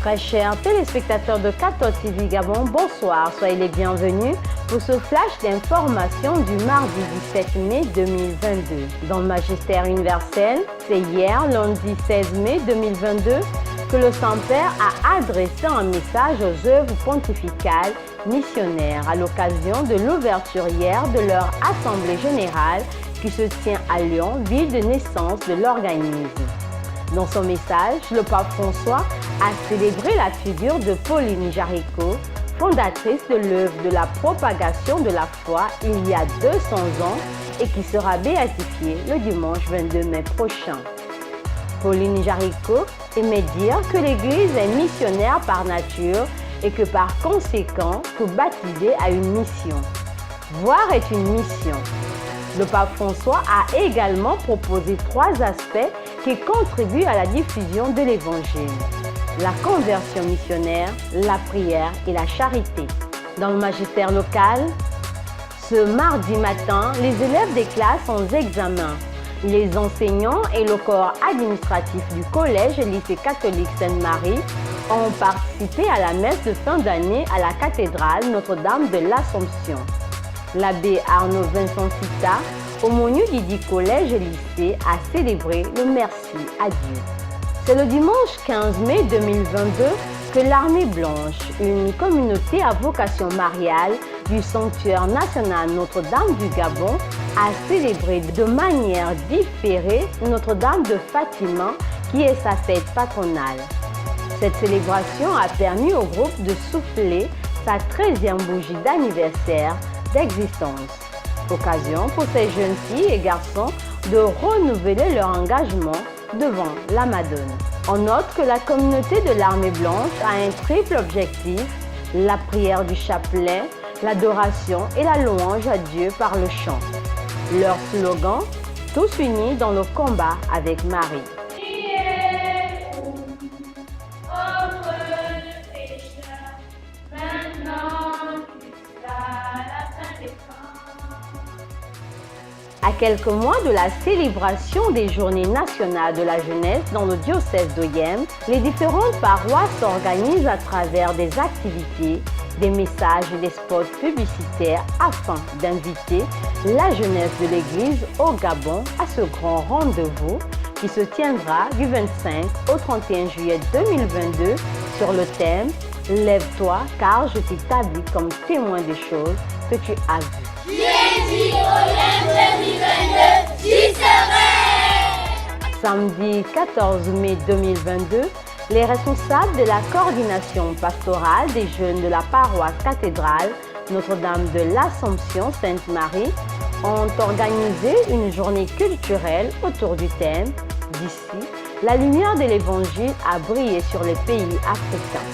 Très chers téléspectateurs de 14 TV Gabon, bonsoir, soyez les bienvenus pour ce flash d'information du mardi 17 mai 2022. Dans le magistère universel, c'est hier, lundi 16 mai 2022, que le Saint-Père a adressé un message aux œuvres pontificales missionnaires à l'occasion de l'ouverture hier de leur Assemblée générale qui se tient à Lyon, ville de naissance de l'organisme. Dans son message, le pape François a célébré la figure de Pauline Jaricot, fondatrice de l'œuvre de la propagation de la foi il y a 200 ans et qui sera béatifiée le dimanche 22 mai prochain. Pauline Jaricot aimait dire que l'Église est missionnaire par nature et que par conséquent, tout baptisé a une mission. Voir est une mission. Le pape François a également proposé 3 aspects qui contribuent à la diffusion de l'Évangile: la conversion missionnaire, la prière et la charité. Dans le magistère local, ce mardi matin, les élèves des classes en examen, les enseignants et le corps administratif du collège et lycée catholique Sainte-Marie ont participé à la messe de fin d'année à la cathédrale Notre-Dame de l'Assomption. L'abbé Arnaud Vincent Cita, aumônier du dit collège et lycée, a célébré le merci à Dieu. C'est le dimanche 15 mai 2022 que l'Armée Blanche, une communauté à vocation mariale du sanctuaire national Notre-Dame du Gabon, a célébré de manière différée Notre-Dame de Fatima, qui est sa fête patronale. Cette célébration a permis au groupe de souffler sa 13e bougie d'anniversaire d'existence. Occasion pour ces jeunes filles et garçons de renouveler leur engagement devant la Madone. On note que la communauté de l'Armée Blanche a un triple objectif: la prière du chapelet, l'adoration et la louange à Dieu par le chant. Leur slogan: tous unis dans le combat avec Marie. À quelques mois de la célébration des Journées nationales de la jeunesse dans le diocèse d'Oyem, les différentes paroisses s'organisent à travers des activités, des messages et des spots publicitaires afin d'inviter la jeunesse de l'Église au Gabon à ce grand rendez-vous qui se tiendra du 25 au 31 juillet 2022 sur le thème « Lève-toi car je t'établis comme témoin des choses que tu as vues ». Qui est dit Oyen 2022, j'y serai. Samedi 14 mai 2022, les responsables de la coordination pastorale des jeunes de la paroisse cathédrale Notre-Dame de l'Assomption Sainte-Marie ont organisé une journée culturelle autour du thème « D'ici, la lumière de l'Évangile a brillé sur les pays africains ».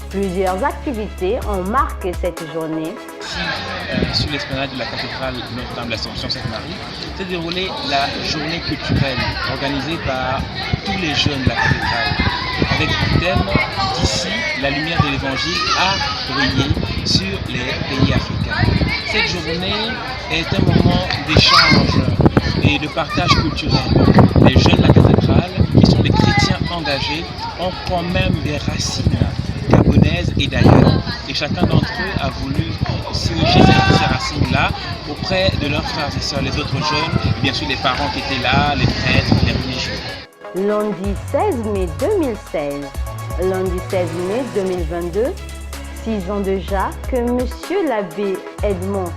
Plusieurs activités ont marqué cette journée. Ici, sur l'esplanade de la cathédrale Notre-Dame de l'Assomption Sainte-Marie, s'est déroulée la journée culturelle organisée par tous les jeunes de la cathédrale, avec le thème « D'ici, la lumière de l'Évangile a brillé sur les pays africains ». Cette journée est un moment d'échange et de partage culturel. Les jeunes de la cathédrale, qui sont des chrétiens engagés, ont quand même des racines gabonaises et d'ailleurs. Et chacun d'entre eux a voulu s'ériger ces racines-là auprès de leurs frères et sœurs, les autres jeunes, et bien sûr les parents qui étaient là, les prêtres, les religieux. Lundi 16 mai 2016, lundi 16 mai 2022, 6 ans déjà que Monsieur l'abbé Edmond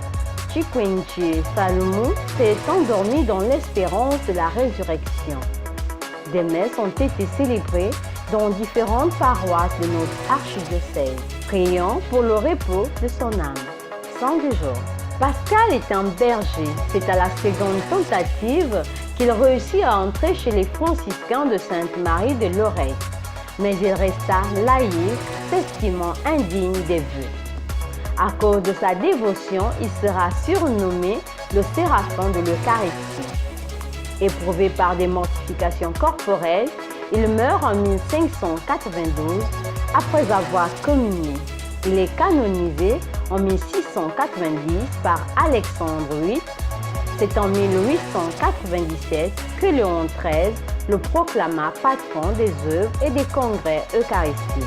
Chikwenche Salomon s'est endormi dans l'espérance de la résurrection. Des messes ont été célébrées dans différentes paroisses de notre archidiocèse. Prions pour le repos de son âme. 100 jours. Pascal est un berger. C'est à la seconde tentative qu'il réussit à entrer chez les franciscains de Sainte-Marie de Lorette. Mais il resta laïque, s'estimant indigne des vœux. À cause de sa dévotion, il sera surnommé le Séraphin de l'Eucharistie. Éprouvé par des mortifications corporelles, il meurt en 1592 après avoir communié. Il est canonisé en 1690 par Alexandre VIII. C'est en 1897 que Léon XIII le proclama patron des œuvres et des congrès eucharistiques.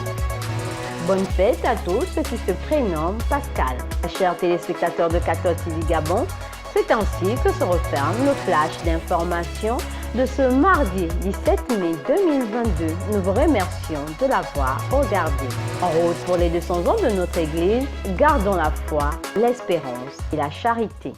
Bonne fête à tous ceux qui se prénomment Pascal. Chers téléspectateurs de 14 TV Gabon, c'est ainsi que se referme le flash d'information de ce mardi 17 mai 2022. Nous vous remercions de l'avoir regardé. En route pour les 200 ans de notre Église, gardons la foi, l'espérance et la charité.